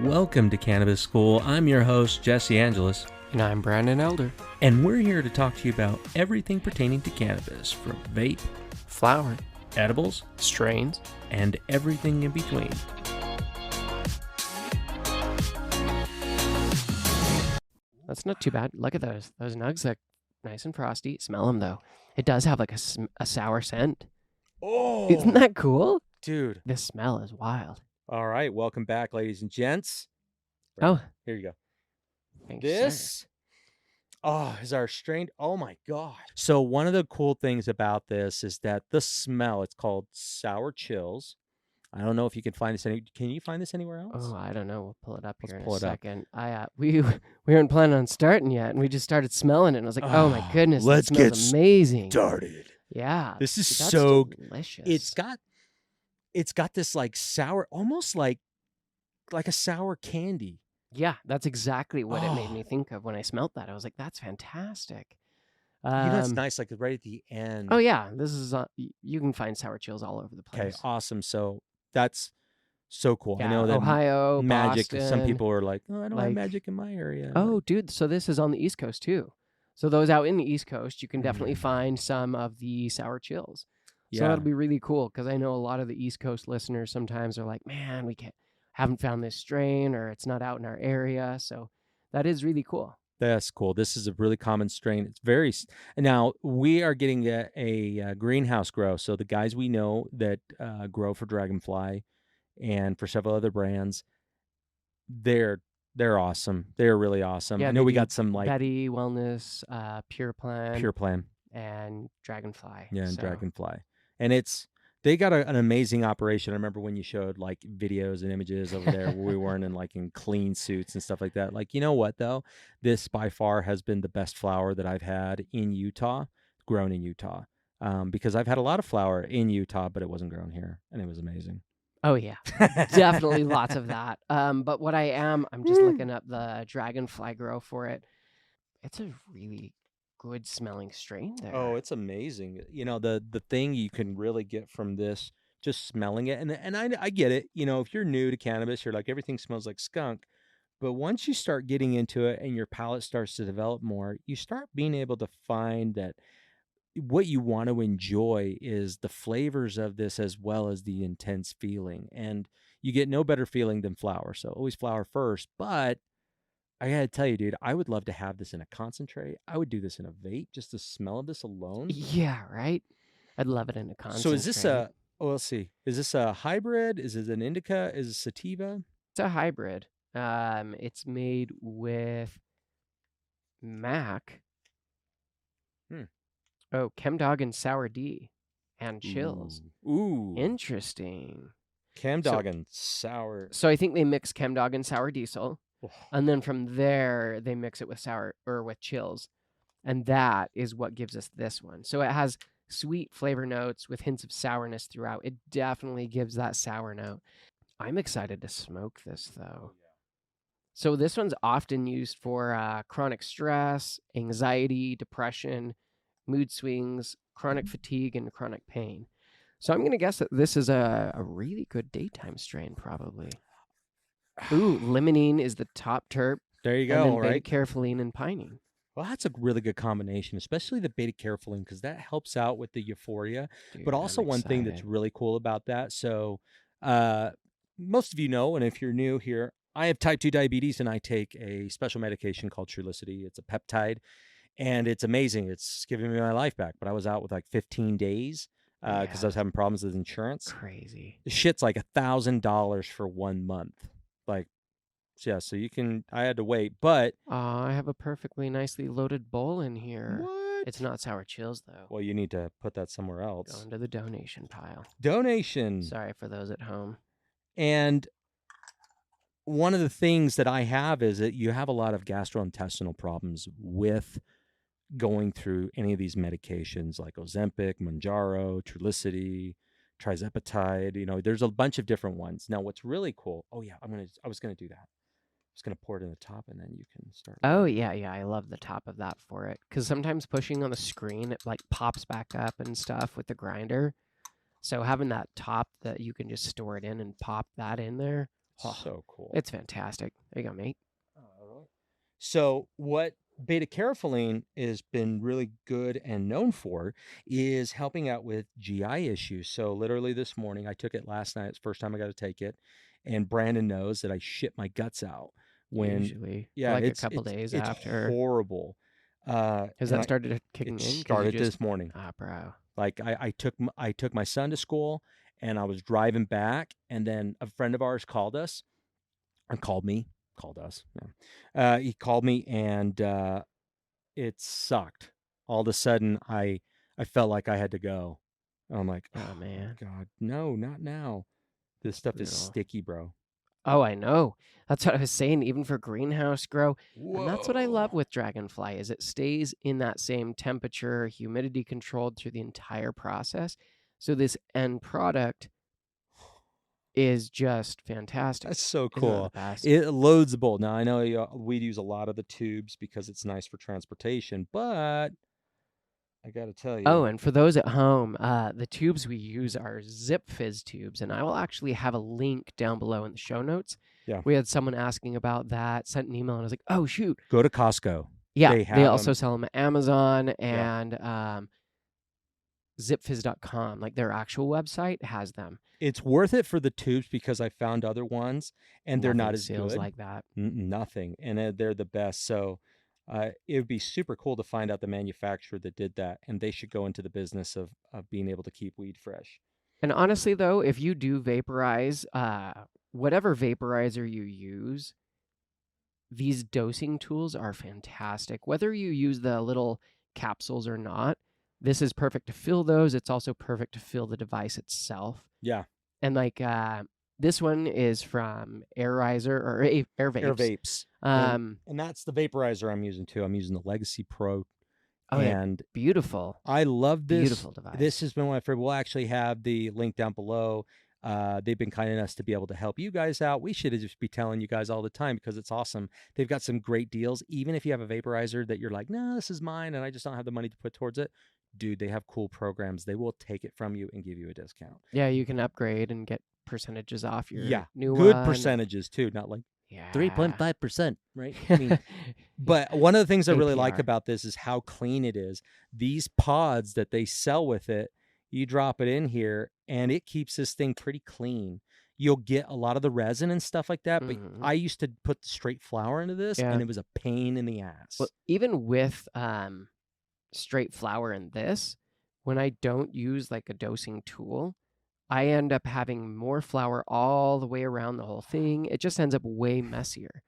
Welcome to Cannabis School. I'm your host, Jesse Angeles. And I'm Brandon Elder. And we're here to talk to you about everything pertaining to cannabis, from vape, Flower, edibles, strains, and everything in between. That's not too bad. Look at those. Those nugs look nice and frosty. Smell them, though. It does have like a sour scent. Oh! Isn't that cool? Dude. This smell is wild. All right. Welcome back, ladies and gents. Oh. Here you go. Thanks, This is our strain. Oh my gosh. So one of the cool things about this is that the smell, it's called Sour Chillz. I don't know if you can find this can you find this anywhere else? Oh, I don't know. We'll pull it up here in pull a it up. second. We weren't planning on starting yet, and we just started smelling it, and I was like, oh my goodness, let's that smells amazing. Started. Yeah. This is that's so delicious. It's got this like sour, almost like a sour candy. Yeah, that's exactly what it made me think of when I smelt that. I was like, that's fantastic. It's nice, like right at the end. Oh, yeah. This is, you can find Sour Chillz all over the place. Okay, awesome. So that's so cool. Yeah, I know that Ohio, magic, Boston, some people are like, oh, I don't have magic in my area. Oh, dude, so this is on the East Coast too. So those out in the East Coast, you can definitely find some of the Sour Chillz. So that'll be really cool because I know a lot of the East Coast listeners sometimes are like, man, we haven't found this strain or it's not out in our area. So that is really cool. That's cool. This is a really common strain. It's very now we are getting a greenhouse grow. So the guys we know that grow for Dragonfly and for several other brands, they're awesome. They're really awesome. Yeah, I know we got some like Betty Wellness, Pure Plan, and Dragonfly. Yeah, and Dragonfly. And they got an amazing operation. I remember when you showed like videos and images over there where we weren't in clean suits and stuff like that. Like, you know what though? This by far has been the best flower that I've had in Utah, grown in Utah. Because I've had a lot of flower in Utah, but it wasn't grown here, and it was amazing. Oh yeah, definitely lots of that. But what I'm just looking up the Dragonfly grow for it. It's a really good smelling strain there. Oh, it's amazing. You know, the thing you can really get from this, just smelling it, and I get it. You know, if you're new to cannabis, you're like, everything smells like skunk. But once you start getting into it and your palate starts to develop more, you start being able to find that what you want to enjoy is the flavors of this as well as the intense feeling. And you get no better feeling than flower. So always flower first. But I gotta tell you, dude, I would love to have this in a concentrate. I would do this in a vape, just the smell of this alone. Yeah, right? I'd love it in a concentrate. So is this let's see. Is this a hybrid? Is it an indica? Is it sativa? It's a hybrid. It's made with Mac. Oh, Chemdog and Sour D and Chillz. Ooh. Interesting. Chemdog and Sour. So I think they mix Chemdog and Sour Diesel. And then from there, they mix it with Chillz. And that is what gives us this one. So it has sweet flavor notes with hints of sourness throughout. It definitely gives that sour note. I'm excited to smoke this, though. So this one's often used for chronic stress, anxiety, depression, mood swings, chronic fatigue, and chronic pain. So I'm going to guess that this is a really good daytime strain, probably. Ooh, limonene is the top terp. There you go, and then right? Beta-carotene and pinene. Well, that's a really good combination, especially the beta-carotene, because that helps out with the euphoria. Dude, but also one thing that's really cool about that, so most of you know, and if you're new here, I have type 2 diabetes, and I take a special medication called Citrusy. It's a peptide, and it's amazing. It's giving me my life back, but I was out with like 15 days because I was having problems with insurance. Crazy. The shit's like $1,000 for 1 month. Like, yeah, so I had to wait, but. I have a perfectly nicely loaded bowl in here. What? It's not Sour Chillz, though. Well, you need to put that somewhere else. Go into the donation pile. Donation. Sorry for those at home. And one of the things that I have is that you have a lot of gastrointestinal problems with going through any of these medications like Ozempic, Mounjaro, Trulicity, Trizepatide. You know, there's a bunch of different ones. Now, what's really cool? Oh yeah, I was gonna do that. I was gonna pour it in the top, and then you can start. Oh yeah, I love the top of that for it because sometimes pushing on the screen it like pops back up and stuff with the grinder. So having that top that you can just store it in and pop that in there. Oh, So cool. it's fantastic. There you go, mate. So what beta carotene has been really good and known for is helping out with GI issues. So literally this morning, I took it last night. It's the first time I got to take it, and Brandon knows that I shit my guts out when, Usually for yeah, like a it's couple days it's after. horrible. Has And that started it kicking in? Because you started just this morning. bro. Like I took my son to school, and I was driving back, and then a friend of ours called us or called us. Yeah. He called me, and it sucked. All of a sudden, I felt like I had to go. And I'm like, Oh oh my man, god, no, not now. This stuff is brutal. sticky, bro. Oh, I know. That's what I was saying. Even for greenhouse grow, and that's what I love Whoa. with dragonfly is it stays in that same temperature, humidity controlled through the entire process. So this end product is just fantastic. That's so Isn't that the cool. best? It loads the bowl. Now I know we'd use a lot of the tubes because it's nice for transportation, but I got to tell Oh, you, and for those at home, the tubes we use are Zip Fizz tubes, and I will actually have a link down below in the show notes. yeah, We had someone asking about that, sent an email, and I was like, oh, shoot. go to Costco. Yeah, They they have also them. sell them at Amazon Yeah. and zipfizz.com. Like their actual website has them. It's worth it for the tubes because I found other ones and they're not Nothing as sales good. like that. Nothing. And they're the best. So it would be super cool to find out the manufacturer that did that. And they should go into the business of being able to keep weed fresh. And honestly, though, if you do vaporize, whatever vaporizer you use, these dosing tools are fantastic. Whether you use the little capsules or not, this is perfect to fill those. It's also perfect to fill the device itself. Yeah. And like this one is from Airizer or Air Vapes. Air Vapes. And that's the vaporizer I'm using too. I'm using the Legacy Pro. Oh, and beautiful. I love this. Beautiful device. This has been one of my favorite. We'll actually have the link down below. They've been kind enough to be able to help you guys out. We should just be telling you guys all the time because it's awesome. They've got some great deals. Even if you have a vaporizer that you're like, no, this is mine and I just don't have the money to put towards it. Dude, they have cool programs. They will take it from you and give you a discount. Yeah, you can upgrade and get percentages off your new good one. percentages too, not like Yeah. 3.5%, right? I mean, but one of the things I really like APR. about this is how clean it is. These pods that they sell with it, you drop it in here and it keeps this thing pretty clean. You'll get a lot of the resin and stuff like that, but I used to put straight flour into this and it was a pain in the ass. Well, even with straight flour in this, when I don't use like a dosing tool, I end up having more flour all the way around the whole thing. It just ends up way messier.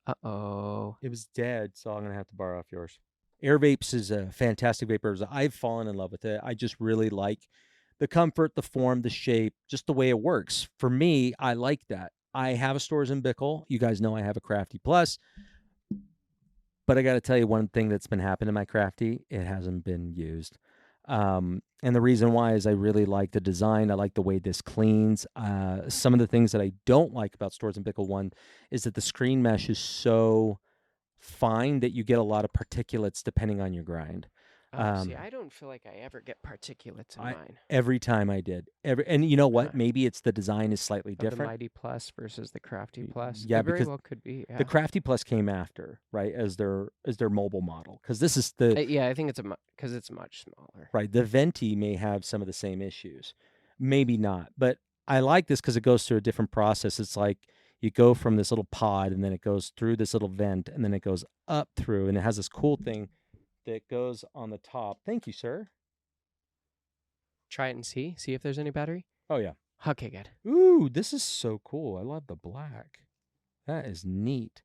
Uh-oh. It was dead, so I'm going to have to borrow off yours. Air Vapes is a fantastic vaporizer. I've fallen in love with it. I just really like the comfort, the form, the shape, just the way it works. For me, I like that. I have a Stores in Bickle. You guys know I have a Crafty Plus. But I got to tell you one thing that's been happening to my Crafty. It hasn't been used. And the reason why is I really like the design. I like the way this cleans. Some of the things that I don't like about Stores in Pickle one is that the screen mesh is so fine that you get a lot of particulates depending on your grind. See, I don't feel like I ever get particulates in mine. Every time I did. And you know what? Maybe it's the design is slightly different. The Mighty Plus versus the Crafty Plus. Yeah, it very because well could be. Yeah. The Crafty Plus came after, right, as their mobile model. Because this is the... yeah, I think it's because it's much smaller. Right. The Venti may have some of the same issues. Maybe not. But I like this because it goes through a different process. It's like you go from this little pod and then it goes through this little vent and then it goes up through and it has this cool thing that goes on the top. Thank you, sir. Try it and see if there's any battery. Oh, yeah. Okay, good. Ooh, this is so cool. I love the black. That is neat.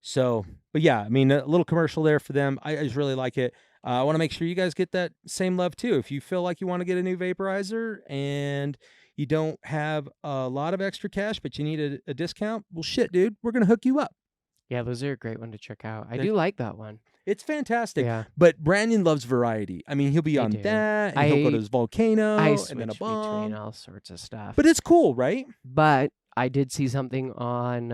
So, but yeah, I mean, a little commercial there for them. I just really like it. I want to make sure you guys get that same love too. If you feel like you want to get a new vaporizer and you don't have a lot of extra cash, but you need a discount, well, shit, dude, we're going to hook you up. Yeah, those are a great one to check out. I do like that one. It's fantastic. Yeah. But Brandon loves variety. I mean, he'll be on that, and he'll go to his volcano, and then a bomb. Between all sorts of stuff. But it's cool, right? But I did see something on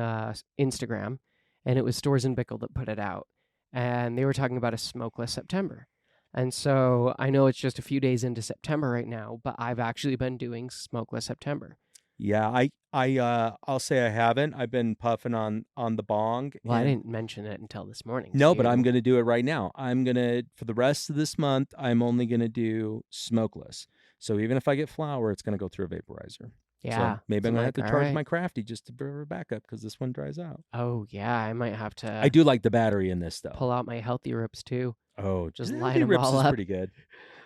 Instagram, and it was Stores in Bickle that put it out. And they were talking about a smokeless September. And so I know it's just a few days into September right now, but I've actually been doing smokeless September. Yeah, I'll say I haven't. I've been puffing on the bong, Well, I and didn't mention it until this morning to no, but I'm you. going to do it right now. I'm going to, for the rest of this month, I'm only going to do smokeless. So even if I get flower, it's going to go through a vaporizer. So Yeah. maybe So I'm I'm going to have like, to all charge right. my crafty just to for backup because this one dries out. Oh, yeah. I might have I to do like the battery in this though. pull out my healthy rips too. Oh, Just line Healthy them Rips all is up. pretty good.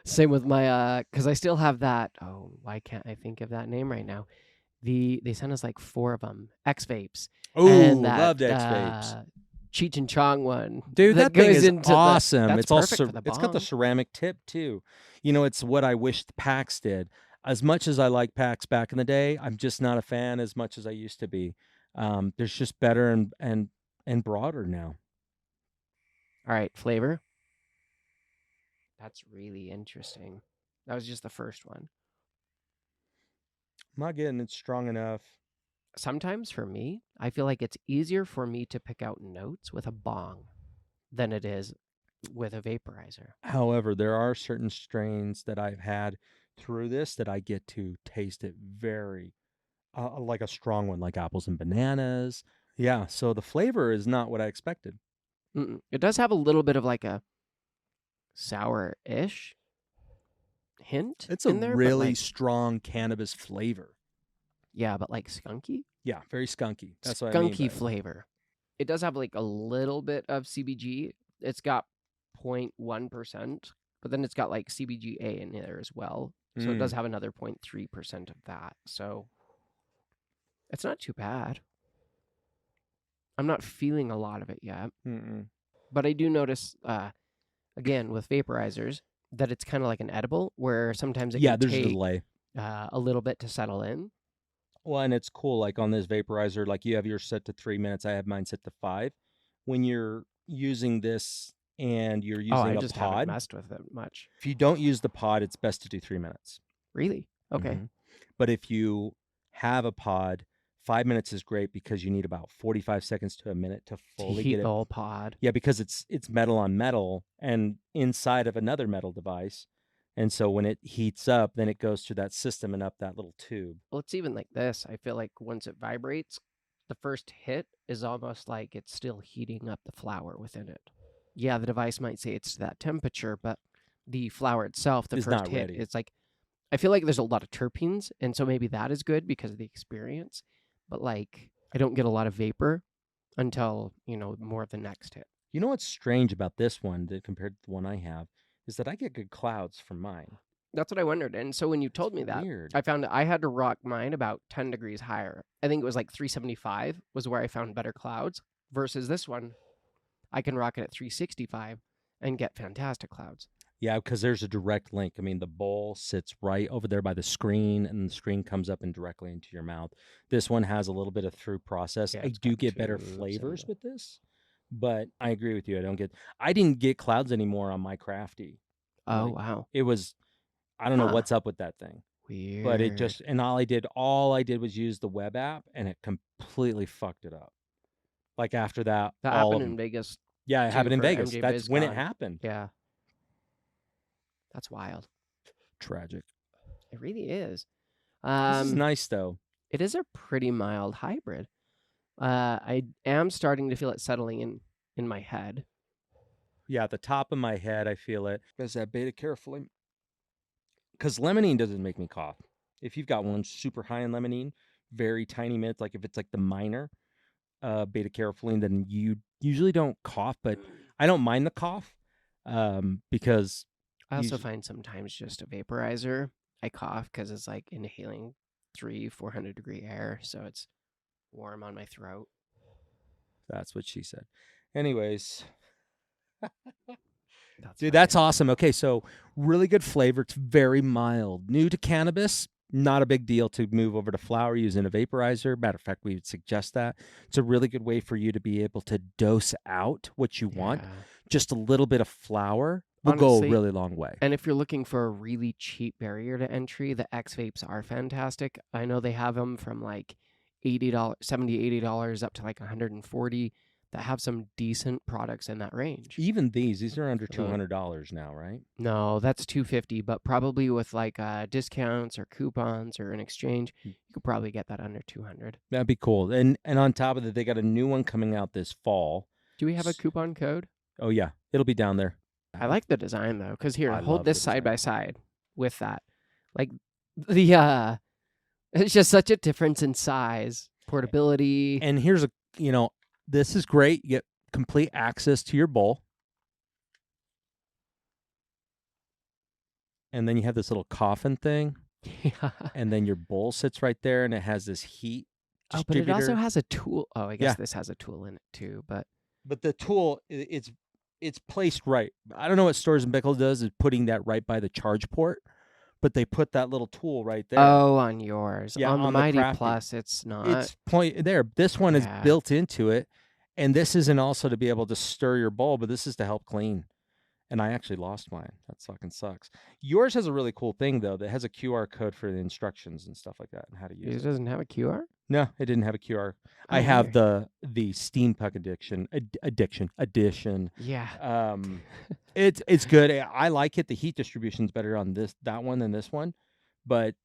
Same with my, because I still have that. Oh, why can't I think of that name right now? They sent us like 4 of them, X Vapes, and Oh, that loved X Vapes. Cheech and Chong one Dude, that that thing goes is into the. awesome. That's It's all perfect for the it's got the bong. ceramic tip too. You know, it's what I wish the packs did. As much as I like packs back in the day, I'm just not a fan as much as I used to be. There's just better and broader now. All right, flavor. That's really interesting. That was just the first one. I'm not getting it strong enough. Sometimes for me, I feel like it's easier for me to pick out notes with a bong than it is with a vaporizer. However, there are certain strains that I've had through this that I get to taste it very like a strong one, like apples and bananas. Yeah, so the flavor is not what I expected. It does have a little bit of like a sour-ish hint It's a in there, but really like, strong cannabis flavor. yeah, but like skunky. Yeah, very skunky. That's what I mean by Skunky it. flavor. It does have like a little bit of CBG. It's got 0.1%, but then it's got like CBGA in there as well. So it does have another 0.3% of that. So it's not too bad. I'm not feeling a lot of it yet. But I do notice, again, with vaporizers, that it's kind of like an edible where sometimes it Yeah, can there's a take delay. a little bit to settle in. Well, and it's cool. Like on this vaporizer, like you have yours set to 3 minutes. I have mine set to 5. When you're using this and you're Oh, I using a just haven't pod, messed with it much. if you don't use the pod, it's best to do 3 minutes. Really? Okay. But if you have a pod, 5 minutes is great because you need about 45 seconds to a minute to To fully heat get the it. whole pod. Yeah, because it's metal on metal and inside of another metal device. And so when it heats up, then it goes through that system and up that little tube. Well, it's even like this. I feel like once it vibrates, the first hit is almost like it's still heating up the flower within it. Yeah, the device might say it's that temperature, but the flower itself, the It's first not hit, ready. it's like, I feel like there's a lot of terpenes, and so maybe that is good because of the experience. But like, I don't get a lot of vapor until, more of the next hit. You know what's strange about this one that compared to the one I have is that I get good clouds from mine. That's what I wondered. And so when you told me that, Weird. I found that I had to rock mine about 10 degrees higher. I think it was like 375 was where I found better clouds versus this one. I can rock it at 365 and get fantastic clouds. Yeah, because there's a direct link. I mean, the bowl sits right over there by the screen, and the screen comes up and directly into your mouth. This one has a little bit of through process. Yeah, I it's do got get better tubes and flavors with this, but I agree with you. I didn't get clouds anymore on my crafty. Oh, Like, wow. it was, I don't know Huh. what's up with that thing, Weird. but it just, and all I did was use the web app, and it completely fucked it up. Like after that, That all happened of in them. Vegas. Yeah, it happened in for Vegas. MJ That's when it BizCon. happened. Yeah. That's wild. Tragic. It really is. This is nice though. It is a pretty mild hybrid. I am starting to feel it settling in my head. Yeah, at the top of my head, I feel it. Does that beta carefully? Because limonene doesn't make me cough. If you've got one super high in limonene, very tiny mints, like if it's like the minor beta carefully, then you usually don't cough. But I don't mind the cough because I also find sometimes just a vaporizer, I cough because it's like inhaling 400 degree air, so it's warm on my throat. That's what she said. Anyways, That's dude, funny. that's awesome. Okay, so really good flavor. It's very mild. New to cannabis, not a big deal to move over to flower using a vaporizer. Matter of fact, we would suggest that. It's a really good way for you to be able to dose out what you want. Yeah. Just a little bit of flower will Honestly, go a really long way. And if you're looking for a really cheap barrier to entry, the X vapes are fantastic. I know they have them from like $80, $70, $80 up to like $140. that have some decent products in that range. Even these are under Although- $200 now, right? No, that's $250, but probably with like discounts or coupons or an exchange, you could probably get that under $200. That'd be cool. And on top of that, they got a new one coming out this fall. Do we have a coupon code? Oh yeah, it'll be down there. I like the design though, because here, I hold love this the side design. by side with that. Like the it's just such a difference in size, portability. And here's this is great. You get complete access to your bowl. And then you have this little coffin thing. Yeah. And then your bowl sits right there, and it has this heat Oh, but it also distributor. has a tool. Oh, I guess Yeah. this has a tool in it too, but But the tool, it's placed right. I don't know what Stores and Bickle does is putting that right by the charge port, but they put that little tool right there. oh, on yours. Yeah, on the on the Mighty Crafty. Plus, it's not. It's point there. This one is Yeah. built into it, and this isn't also to be able to stir your bowl, but this is to help clean. And I actually lost mine. That fucking sucks. Yours has a really cool thing though that has a QR code for the instructions and stuff like that and how to use Yours it. doesn't have a QR? No, it didn't have a QR. I Oh, have weird. the steampunk edition. Yeah. It's good. I like it. The heat distribution's better on that one than this one, but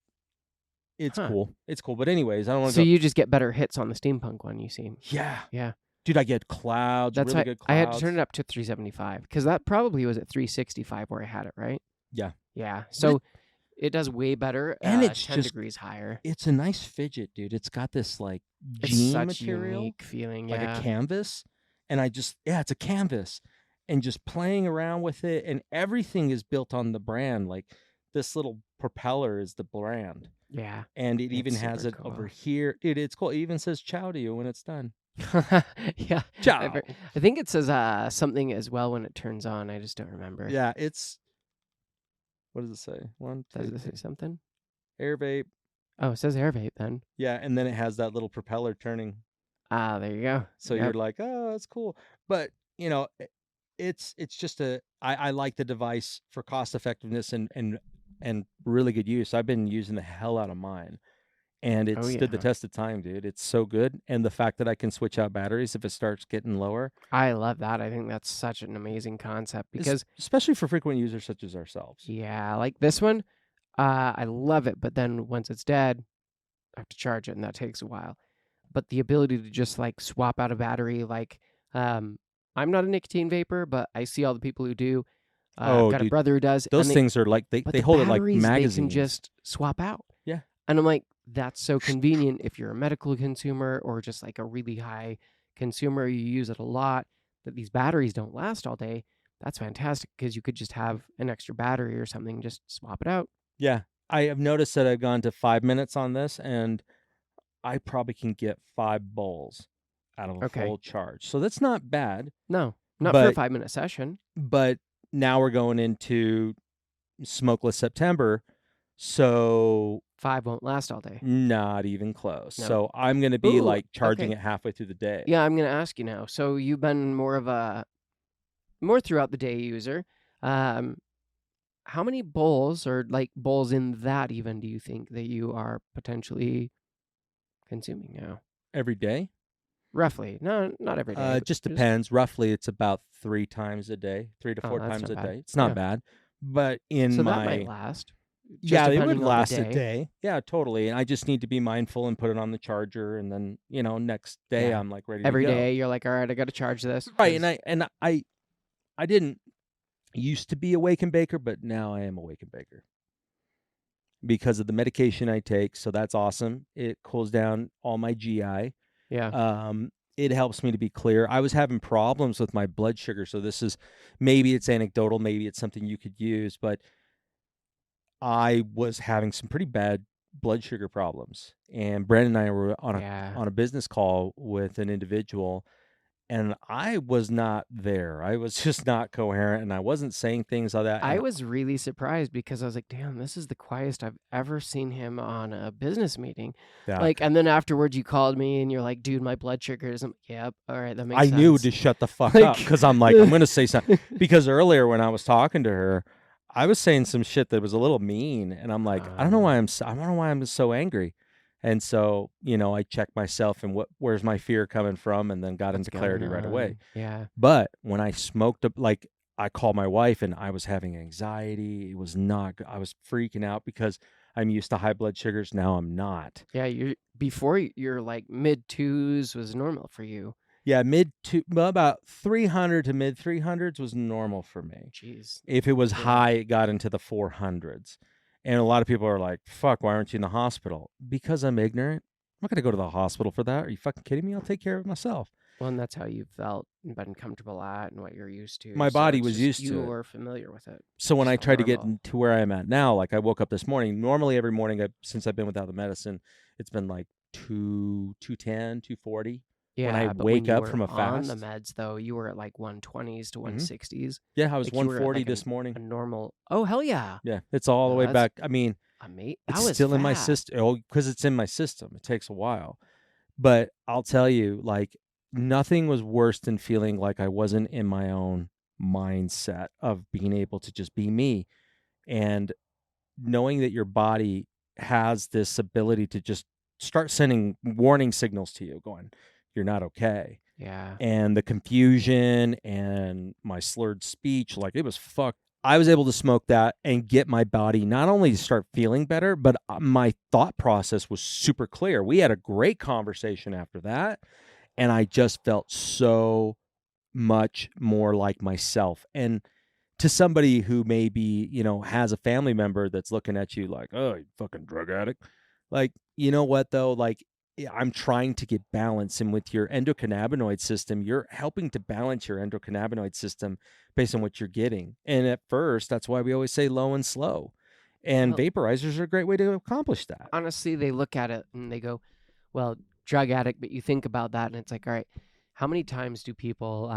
it's Huh. cool. It's cool. But anyways, I don't want to So go. you just get better hits on the steampunk one, you seem. Yeah, Yeah. dude, I get clouds. That's really why good I clouds. had to turn it up to 375 because that probably was at 365 where I had it, right? Yeah. Yeah. So it does way better. And it's 10 just- degrees higher. It's a nice fidget, dude. It's got this like It's jean such material, unique feeling. like Yeah. a canvas, and it's a canvas, and just playing around with it, and everything is built on the brand. Like this little propeller is the brand, Yeah. and it even It's has it super over cool. here. Dude, it's cool. It even says "ciao" to you when it's done. Yeah. Ciao. I think it says something as well when it turns on. I just don't remember. Yeah, it's. What does it say? One, Does two, it say something? air vape. Oh, it says air vape then. Yeah, and then it has that little propeller turning. Ah, there you go. So Yep. you're like, oh, that's cool. But it's just I like the device for cost effectiveness and really good use. I've been using the hell out of mine, and it Oh, stood the yeah. test of time, dude. It's so good, and the fact that I can switch out batteries if it starts getting lower, I love that. I think that's such an amazing concept because especially for frequent users such as ourselves. yeah, like this one, I love it. But then once it's dead, I have to charge it, and that takes a while. But the ability to just like swap out a battery, like I'm not a nicotine vapor, but I see all the people who do. Oh, I've got a dude, brother who does. Those and things are like they but the hold it like batteries, magazines. They can just swap out. Yeah. And I'm like, that's so convenient if you're a medical consumer or just like a really high consumer, you use it a lot, that these batteries don't last all day. That's fantastic because you could just have an extra battery or something, just swap it out. Yeah, I have noticed that I've gone to 5 minutes on this, and I probably can get 5 bowls out of a Okay. full charge. So that's not bad. No, not for a But- 5-minute session. But now we're going into smokeless September, so 5 won't last all day. not even close. No. So I'm going to be Ooh, like charging okay. it halfway through the day. Yeah, I'm going to ask you now. So you've been more throughout the day user. How many bowls or like bowls in that even do you think that you are potentially consuming now? Every day. Roughly. No, not every day. It but just depends. Roughly, it's about 3 times a day, 3 to Oh, 4 that's times a not bad. day. It's not Yeah. bad. But in So my that might last. just yeah, it would depending on the last a day. day. Yeah, totally. And I just need to be mindful and put it on the charger, and then next day Yeah. I'm like ready Every to go. day you're like, all right, I got to charge this. Right, 'cause- and I didn't used to be a wake and baker, but now I am a wake and baker because of the medication I take. So that's awesome. It cools down all my GI. yeah. It helps me to be clear. I was having problems with my blood sugar, so this is maybe it's anecdotal, maybe it's something you could use, but I was having some pretty bad blood sugar problems. And Brandon and I were Yeah. on a business call with an individual, and I was not there. I was just not coherent, and I wasn't saying things like that. I and was really surprised because I was like, damn, this is the quietest I've ever seen him on a business meeting. that- Like, and then afterwards you called me and you're like, dude, my blood sugar isn't. Yep. All right. That makes I sense. knew to shut the fuck Like- up because I'm like, I'm going to say something. Because earlier when I was talking to her, I was saying some shit that was a little mean, and I'm like, I don't know why I'm so angry. And so, I checked myself and where's my fear coming from, and then got What's into going clarity right away. on? Yeah. But when I smoked up, like I called my wife and I was having anxiety. It was not good. I was freaking out because I'm used to high blood sugars. Now I'm not. Yeah, before you're like mid twos was normal for you. Yeah, about 300 to mid 300s was normal for me. Jeez. If it was Yeah. high, it got into the 400s. And a lot of people are like, fuck, why aren't you in the hospital? Because I'm ignorant. I'm not going to go to the hospital for that. Are you fucking kidding me? I'll take care of it myself. Well, and that's how you felt and been comfortable at and what you're used to. My So body it's was just used to you it. were familiar with it. So when I So try to get normal. to where I am at now, like I woke up this morning, normally every morning since I've been without the medicine, it's been like 210, 240. When I Yeah, but when wake you up were from a on the fast. meds, though, you were at like 120s to Mhm. 160s. Yeah, I was Like you were at 140 like this a morning. normal. Oh, hell yeah. Yeah, it's all the No, way that's back. I mean, amazing. it's That was still in my fast. system. Oh, because it's in my system. It takes a while. But I'll tell you, like, nothing was worse than feeling like I wasn't in my own mindset of being able to just be me. And knowing that your body has this ability to just start sending warning signals to you, going, you're not okay. Yeah. And the confusion and my slurred speech, like it was fucked. I was able to smoke that and get my body not only to start feeling better, but my thought process was super clear. We had a great conversation after that, and I just felt so much more like myself. And to somebody who maybe, has a family member that's looking at you like, oh, you fucking drug addict. Like, you know what though? Like, I'm trying to get balance. And with your endocannabinoid system, you're helping to balance your endocannabinoid system based on what you're getting. And at first, that's why we always say low and slow. And Well, vaporizers are a great way to accomplish that. honestly, they look at it and they go, well, drug addict, but you think about that and it's like, all right, how many times do people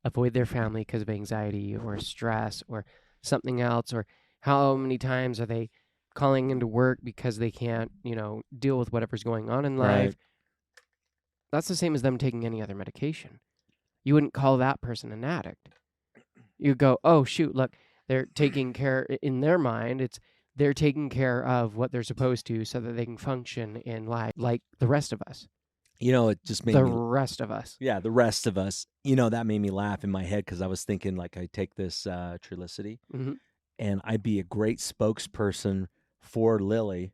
avoid their family because of anxiety or stress or something else? Or how many times are they calling into work because they can't, deal with whatever's going on in life? Right. That's the same as them taking any other medication. You wouldn't call that person an addict. You go, oh, shoot, look, they're taking care, in their mind, they're taking care of what they're supposed to so that they can function in life like the rest of us. It just made The me. rest of us. Yeah, the rest of us. That made me laugh in my head because I was thinking like I take this Trulicity Mm-hmm. and I'd be a great spokesperson for Lilly,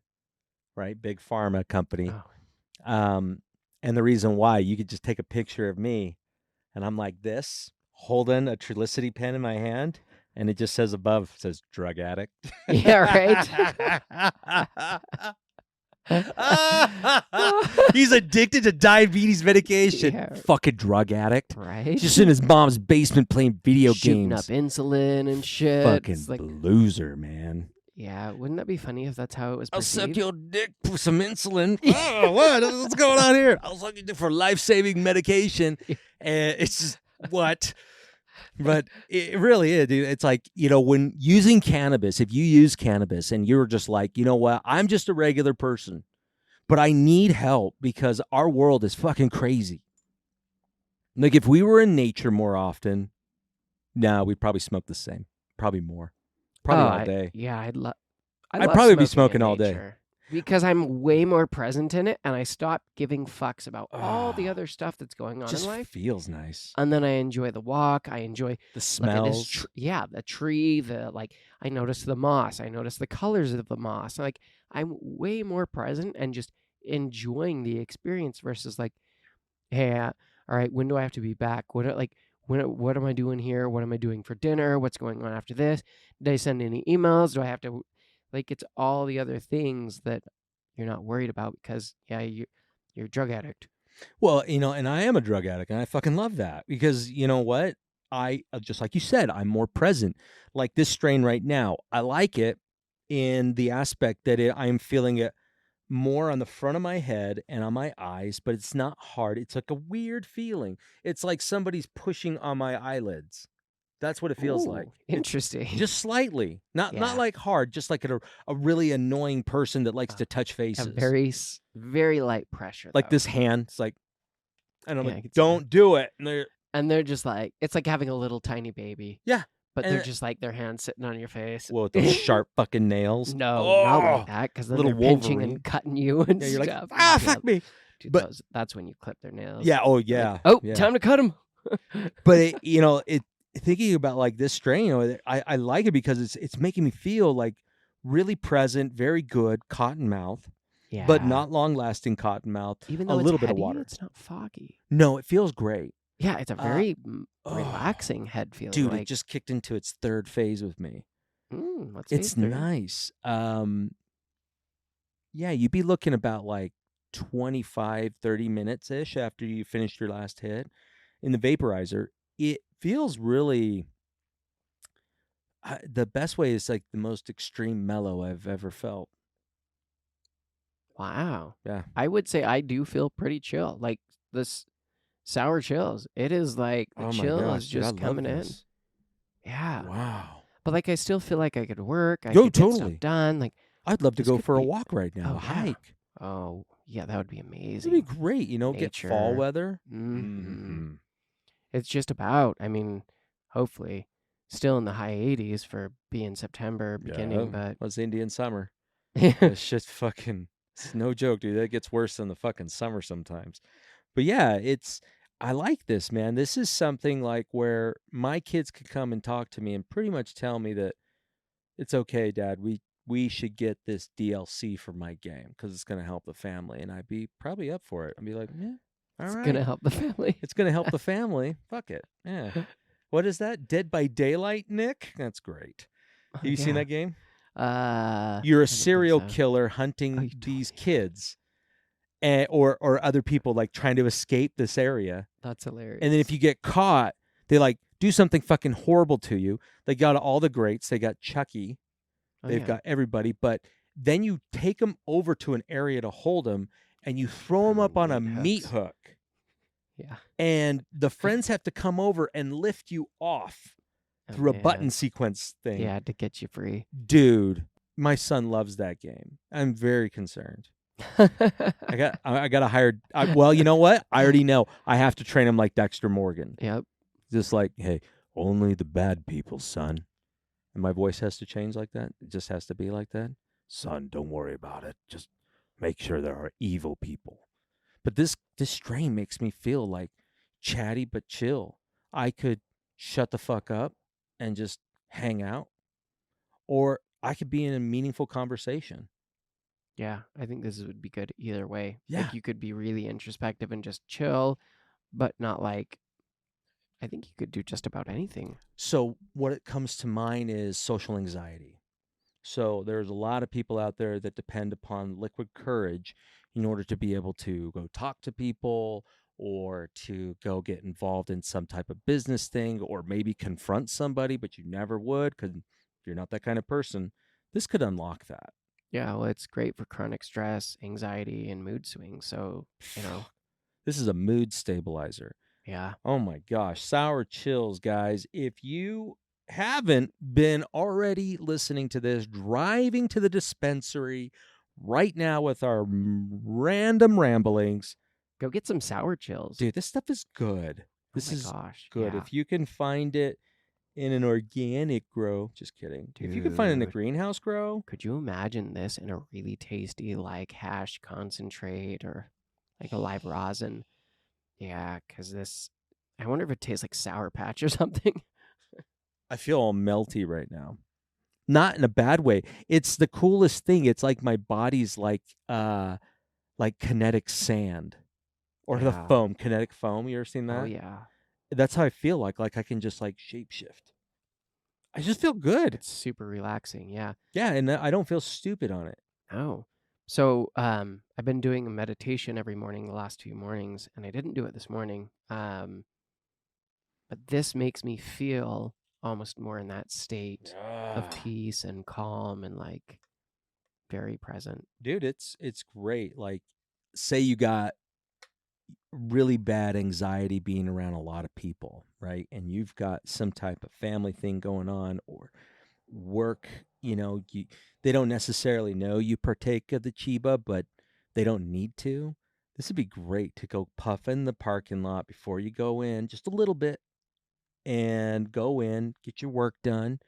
right? Big pharma company. Oh. And the reason why, you could just take a picture of me and I'm like this, holding a Trulicity pen in my hand, and it just says above, says drug addict. Yeah, right? He's addicted to diabetes medication. Yeah. Fucking drug addict. Right? Just in his mom's basement playing video Shooting games. up insulin and shit. Fucking It's like, loser, man. yeah, wouldn't that be funny if that's how it was I'll perceived? suck your dick for some insulin. Oh, what's going on here? I'll suck your dick for life-saving medication. And it's just, what? But it really is, dude. It's like, when using cannabis, if you use cannabis and you're just like, you know what? I'm just a regular person, but I need help because our world is fucking crazy. Like, if we were in nature more often, we'd probably smoke the same. Probably more. Probably all day. I'd probably be smoking all day. because I'm way more present in it, and I stop giving fucks about all the other stuff that's going on Just in life. feels nice. And then I enjoy the walk. I enjoy The smells. the tree. I notice the moss. I notice the colors of the moss. Like, I'm way more present and just enjoying the experience versus like, hey, all right, when do I have to be back? What am I doing here? What am I doing for dinner? What's going on after this? Did I send any emails? Do I have to, like, it's all the other things that you're not worried about because, you're a drug addict. Well, and I am a drug addict, and I fucking love that because you know what? Just like you said, I'm more present. Like this strain right now, I like it in the aspect that I'm feeling it more on the front of my head and on my eyes, but it's not hard. It's like a weird feeling. It's like somebody's pushing on my eyelids. That's what it feels like. Interesting. Just slightly. Not Yeah. like hard, just like a really annoying person that likes to touch faces. Very, very light pressure. Like though. this hand. It's like, and I'm Yeah, I like, can see don't do it. And they're just like, it's like having a little tiny baby. Yeah. But they're And just like their hands sitting on your face. well, with those sharp fucking nails. No, not like Oh, that, because then little they're pinching Wolverine. and cutting you and Yeah, you're like, stuff. ah, Yeah, fuck me. dude, But that's when you clip their nails. yeah, oh Like, yeah, oh, yeah. time to cut them. But it thinking about like this strain, I like it because it's making me feel like really present, very good cottonmouth, Yeah. but not long lasting cottonmouth. Even A though it's little bit of heady, water. it's not foggy. No, it feels great. Yeah, it's a very Oh, relaxing head feeling. dude, like, it just kicked into its third phase with me. what's It's phase 3? nice. Yeah, you'd be looking about like 25, 30 minutes ish after you finished your last hit in the vaporizer. It feels really the best way is like the most extreme mellow I've ever felt. Wow. Yeah. I would say I do feel pretty chill. Like this Sour Chillz, it is like the Oh my chill gosh, is dude, I just love coming in. this. Yeah. Wow. But like I still feel like I could work. I Go could get totally. stuff done. Like I'd love to this go could for a be- walk right now, Oh, a yeah. hike. Oh, yeah, that would be amazing. It'd be great, get fall Nature. weather. Mhm. It's just about, I mean, hopefully, still in the high 80s for being September beginning, but What's Indian summer? yeah, That shit's fucking, it's no joke, dude. That gets worse than the fucking summer sometimes. But yeah, I like this, man. This is something like where my kids could come and talk to me and pretty much tell me that it's okay, Dad. We should get this DLC for my game because it's going to help the family. And I'd be probably up for it. I'd be like, yeah, all it's right. gonna help the family. It's going to help the family. Fuck it. Yeah. What is that? Dead by Daylight, Nick? That's great. Have you seen that game? You're I a don't think serial so. killer hunting you these told me. kids or other people like trying to escape this area. That's hilarious. And then if you get caught, they like do something fucking horrible to you. They got all the greats. They got Chucky. They've got everybody. But then you take them over to an area to hold them and you throw them up on a meat hook. Yeah. And the friends have to come over and lift you off through a button sequence thing. Yeah, to get you free. Dude, my son loves that game. I'm very concerned. I got to hire. Well, you know what? I already know. I have to train him like Dexter Morgan. Yep. Just like, hey, only the bad people, son. And my voice has to change like that. It just has to be like that. Son, don't worry about it. Just make sure there are evil people. But this strain makes me feel like chatty but chill. I could shut the fuck up and just hang out, or I could be in a meaningful conversation. Yeah, I think this would be good either way. Yeah. Like you could be really introspective and just chill, but not like, I think you could do just about anything. So what it comes to mind is social anxiety. So there's a lot of people out there that depend upon liquid courage in order to be able to go talk to people or to go get involved in some type of business thing or maybe confront somebody, but you never would because you're not that kind of person. This could unlock that. Yeah, well, it's great for chronic stress, anxiety, and mood swings. So, This is a mood stabilizer. Yeah. Oh my gosh. Sour Chillz, guys. If you haven't been already listening to this, driving to the dispensary right now with our random ramblings, go get some Sour Chillz. Dude, this stuff is good. This is good. Yeah. If you can find it in an organic grow, just kidding. Dude, if you can find it in a greenhouse grow. Could you imagine this in a really tasty like hash concentrate or like a live rosin? Yeah, because this, I wonder if it tastes like Sour Patch or something. I feel all melty right now. Not in a bad way. It's the coolest thing. It's like my body's like kinetic sand or the foam, kinetic foam. You ever seen that? Oh, yeah. That's how I feel like I can just like shapeshift. I just feel good. It's super relaxing. Yeah. Yeah. And I don't feel stupid on it. Oh. So I've been doing a meditation every morning the last 2 mornings, and I didn't do it this morning. But this makes me feel almost more in that state of peace and calm and like very present. Dude, it's great. Like, say you got really bad anxiety being around a lot of people, right? And you've got some type of family thing going on or work, they don't necessarily know you partake of the Chiba, but they don't need to. This would be great to go puff in the parking lot before you go in, just a little bit, and go in, get your work done,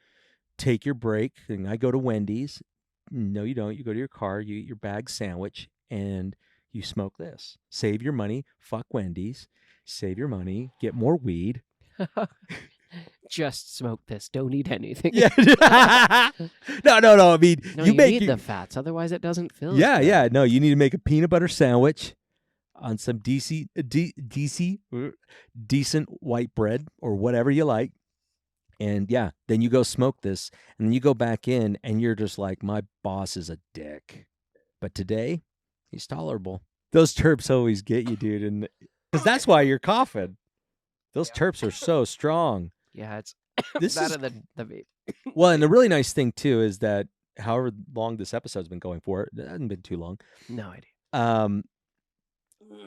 take your break. And I go to Wendy's. No, you don't. You go to your car, you eat your bag sandwich, and you smoke this. Save your money. Fuck Wendy's. Save your money. Get more weed. Just smoke this. Don't eat anything. Yeah. No. I mean, No, you you make need the fats, otherwise it doesn't feel as yeah, good. yeah. No, you need to make a peanut butter sandwich on some decent white bread or whatever you like. And yeah, then you go smoke this, and then you go back in, and you're just like, my boss is a dick. But today, he's tolerable. Those terps always get you, dude. And because that's why you're coughing. Those terps are so strong. Yeah, it's This that is of the vape. well, and the really nice thing too is that however long this episode's been going for, it hasn't been too long. No idea.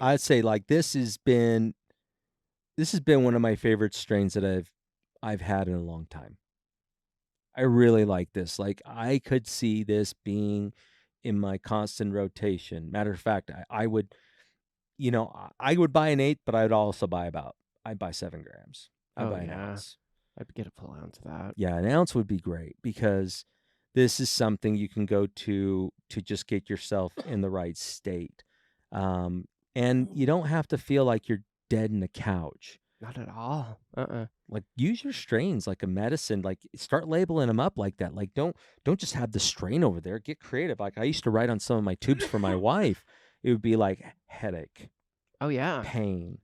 I'd say like this has been one of my favorite strains that I've had in a long time. I really like this. Like I could see this being in my constant rotation. Matter of fact, I would, I would buy an eighth, but I'd buy 7 grams. I'd Oh buy an yeah, ounce. I'd get a full ounce of that. Yeah, an ounce would be great because this is something you can go to just get yourself in the right state. And you don't have to feel like you're dead in the couch. Not at all. Like use your strains like a medicine. Like start labeling them up like that. Like don't just have the strain over there. Get creative. Like I used to write on some of my tubes for my wife. It would be like headache, Oh yeah. pain.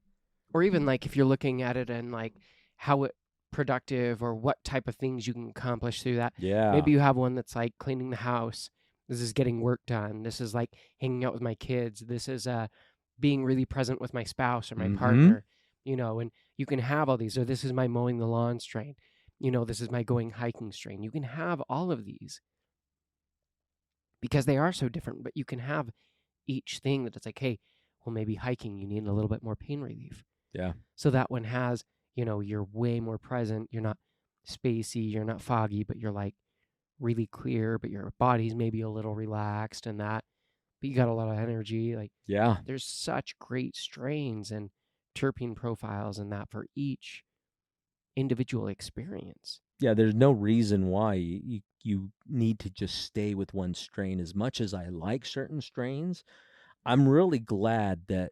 Or even like if you're looking at it and like how it productive or what type of things you can accomplish through that. Yeah. Maybe you have one that's like cleaning the house. This is getting work done. This is like hanging out with my kids. This is being really present with my spouse or my partner, and you can have all these. Or this is my mowing the lawn strain. This is my going hiking strain. You can have all of these because they are so different, but you can have each thing that it's like, hey, well, maybe hiking, you need a little bit more pain relief. Yeah. So that one has, you're way more present. You're not spacey, you're not foggy, but you're like really clear, but your body's maybe a little relaxed and that. But you got a lot of energy. Like, Yeah. there's such great strains and terpene profiles and that for each individual experience. Yeah, there's no reason why you need to just stay with one strain. As much as I like certain strains, I'm really glad that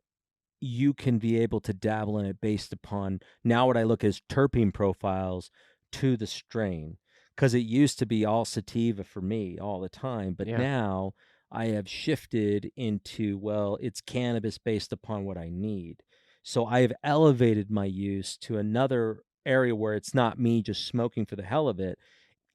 you can be able to dabble in it based upon now what I look as terpene profiles to the strain. Because it used to be all sativa for me all the time, but Yeah. now I have shifted into, well, it's cannabis based upon what I need. So I have elevated my use to another area where it's not me just smoking for the hell of it.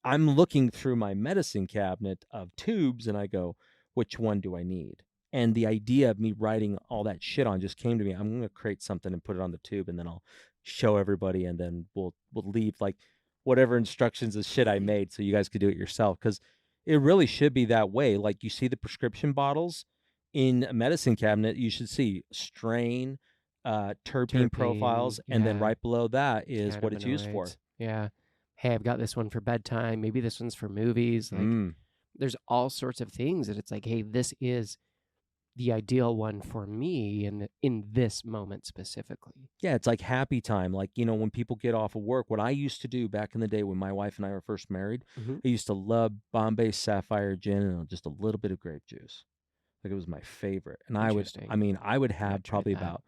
I'm looking through my medicine cabinet of tubes and I go, which one do I need? And the idea of me writing all that shit on just came to me. I'm going to create something and put it on the tube and then I'll show everybody and then we'll leave like whatever instructions of shit I made so you guys could do it yourself, cuz it really should be that way. Like you see the prescription bottles in a medicine cabinet, you should see strain, terpene profiles, and then right below that is what it's used for. Cannabinoids. Yeah. Hey, I've got this one for bedtime. Maybe this one's for movies. Like, there's all sorts of things that it's like, hey, this is the ideal one for me in this moment specifically. Yeah, it's like happy time. Like, when people get off of work, what I used to do back in the day when my wife and I were first married, I used to love Bombay Sapphire gin and just a little bit of grape juice. Like it was my favorite. And I would have probably about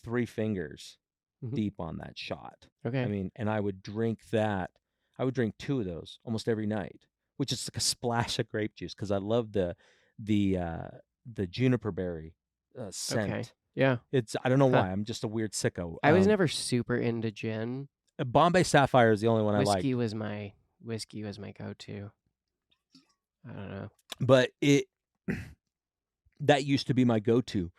3 fingers deep on that shot. Okay. And I would drink that. I would drink 2 of those almost every night, which is like a splash of grape juice because I love the juniper berry scent. Okay. Yeah. I don't know why. I'm just a weird sicko. I was never super into gin. Bombay Sapphire is the only one I like. Whiskey was my go-to. I don't know. But that used to be my go-to.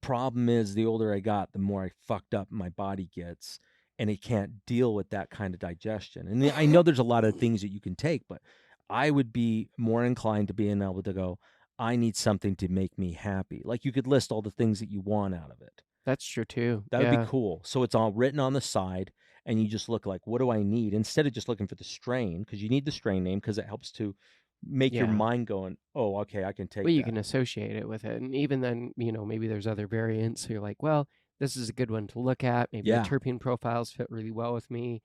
Problem is, the older I got, the more I fucked up my body gets, and it can't deal with that kind of digestion. And I know there's a lot of things that you can take, but I would be more inclined to being able to go, I need something to make me happy. Like you could list all the things that you want out of it. That's true too. That would be cool. So it's all written on the side, and you just look like, what do I need? Instead of just looking for the strain, because you need the strain name because it helps to make your mind going, oh, okay, I can take Well, you that. can associate it with it. And even then, maybe there's other variants. So you're like, well, this is a good one to look at. Maybe the terpene profiles fit really well with me.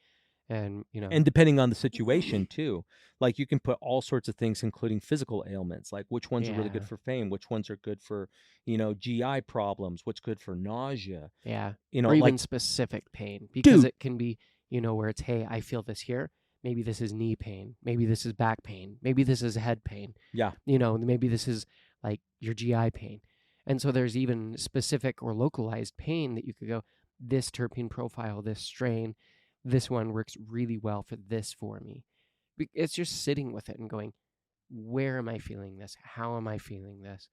And, And depending on the situation too, like you can put all sorts of things, including physical ailments, like which ones are really good yeah, for pain, which ones are good for, GI problems, what's good for nausea, yeah. Or like, even specific pain, because dude, it can be, where it's, hey, I feel this here. Maybe this is knee pain. Maybe this is back pain. Maybe this is head pain. yeah. Maybe this is like your GI pain. And so there's even specific or localized pain that you could go, this terpene profile, this strain, this one works really well for this for me. It's just sitting with it and going, where am I feeling this? How am I feeling this?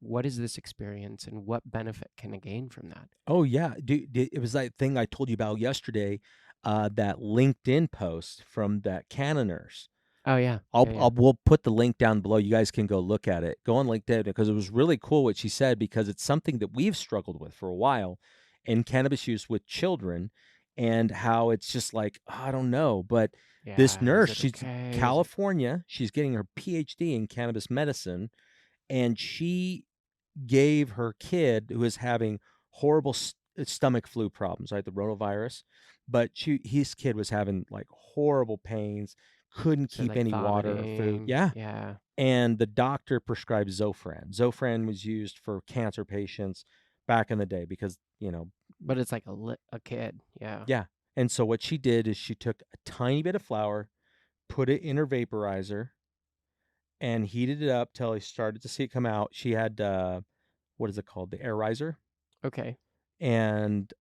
What is this experience and what benefit can I gain from that? Oh yeah, dude, it was that thing I told you about yesterday, that LinkedIn post from that Canon nurse. Oh, yeah. Yeah, yeah. We'll put the link down below. You guys can go look at it. Go on LinkedIn because it was really cool what she said, because it's something that we've struggled with for a while in cannabis use with children, and how it's just like, I don't know. But this Yeah, is nurse, it she's in okay? California. She's getting her PhD in cannabis medicine, and she gave her kid who is having horrible stomach flu problems, right? The rotavirus. But his kid was having like horrible pains, couldn't So keep like any water or food. vomiting. Yeah. Yeah. And the doctor prescribed Zofran. Zofran was used for cancer patients back in the day because, But it's like a kid. Yeah. yeah. And so what she did is she took a tiny bit of flour, put it in her vaporizer, and heated it up till he started to see it come out. She had, what is it called? The air riser. Okay. And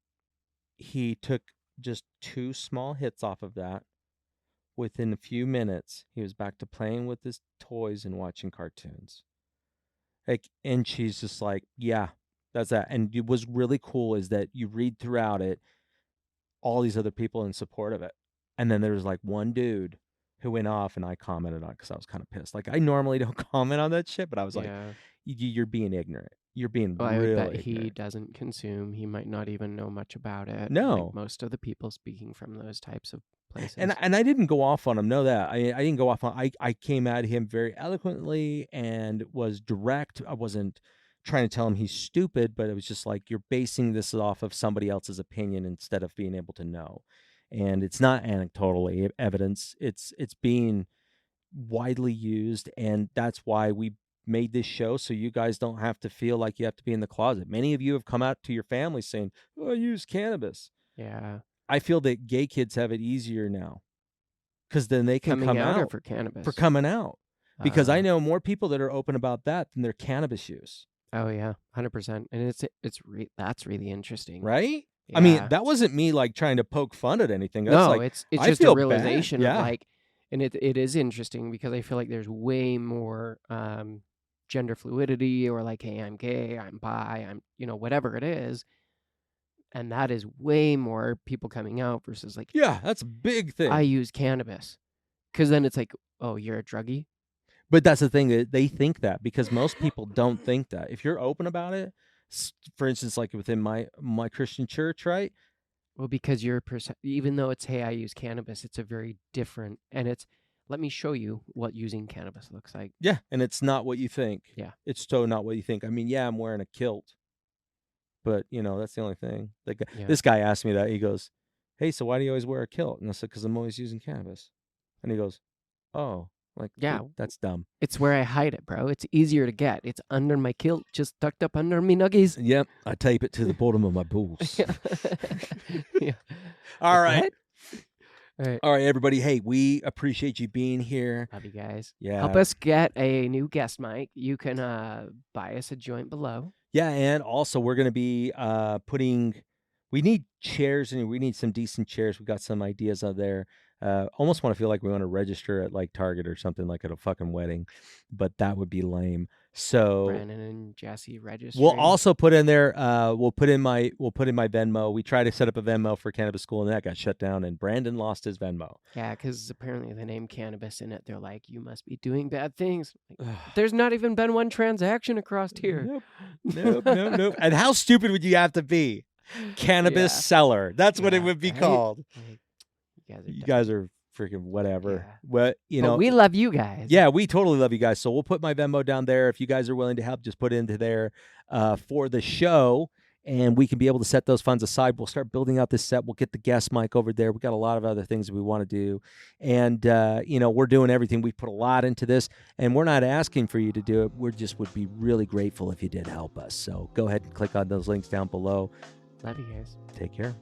he took just 2 small hits off of that. Within a few minutes, he was back to playing with his toys and watching cartoons. Like, and she's just like, yeah, that's that. And it was really cool is that you read throughout it, all these other people in support of it. And then there was like one dude who went off, and I commented on it because I was kind of pissed. Like, I normally don't comment on that shit, but I was like, Yeah. you're being ignorant. You're being Well, I would real bet he ignorant. doesn't consume. He might not even know much about it. Like No. most of the people speaking from those types of places. And I didn't go off on him. Know that. I didn't go off on. I came at him very eloquently and was direct. I wasn't trying to tell him he's stupid, but it was just like, you're basing this off of somebody else's opinion instead of being able to know. And it's not anecdotal evidence. It's being widely used, and that's why we made this show, so you guys don't have to feel like you have to be in the closet. Many of you have come out to your family saying, "Oh, I use cannabis." Yeah. I feel that gay kids have it easier now, because then they can Coming come out or out for cannabis? for coming out. Because I know more people that are open about that than their cannabis use. Oh yeah, 100%. And that's really interesting. Right? Yeah. I mean, that wasn't me like trying to poke fun at anything. That's No, like, it's I just a feel bad. realization of Yeah. like, and it is interesting because I feel like there's way more gender fluidity, or like, hey, I'm gay, I'm bi, I'm whatever it is, and that is way more people coming out versus like, Yeah, that's a big thing. I use cannabis, because then it's like, oh, you're a druggie. But that's the thing, that they think that, because most people don't think that. If you're open about it, for instance, like within my Christian church, right? Well, because even though it's, hey, I use cannabis, it's a very different, and it's, let me show you what using cannabis looks like. Yeah, and it's not what you think. Yeah. It's so not what you think. I mean, yeah, I'm wearing a kilt, but that's the only thing. Like, Yeah. this guy asked me that. He goes, "Hey, so why do you always wear a kilt?" And I said, "Because I'm always using cannabis." And he goes, "Oh." Like, Yeah. dude, that's dumb. It's where I hide it, bro. It's easier to get. It's under my kilt, just tucked up under me nuggies. Yep, I tape it to the bottom of my balls. Yeah. All right. What? All right, everybody. Hey, we appreciate you being here. Love you guys. Yeah. Help us get a new guest mic. You can buy us a joint below. Yeah, and also we're going to be we need chairs, and we need some decent chairs. We got some ideas out there. Almost want to feel like we want to register at like Target or something, like at a fucking wedding, but that would be lame. So Brandon and Jesse register. we'll also put in there. We'll put in my Venmo. We tried to set up a Venmo for Cannabis School, and that got shut down. And Brandon lost his Venmo. Yeah, because apparently the name cannabis in it, they're like, you must be doing bad things. Like, there's not even been one transaction across here. Nope. And how stupid would you have to be? Cannabis seller. That's what it would be called. Like, you guys are freaking whatever. Yeah. What But we love you guys. Yeah, we totally love you guys. So we'll put my Venmo down there. If you guys are willing to help, just put it into there for the show. and we can be able to set those funds aside. We'll start building out this set. We'll get the guest mic over there. We've got a lot of other things that we want to do. And, we're doing everything. We put a lot into this, and we're not asking for you to do it. We just would be really grateful if you did help us. So go ahead and click on those links down below. Love you guys. Take care.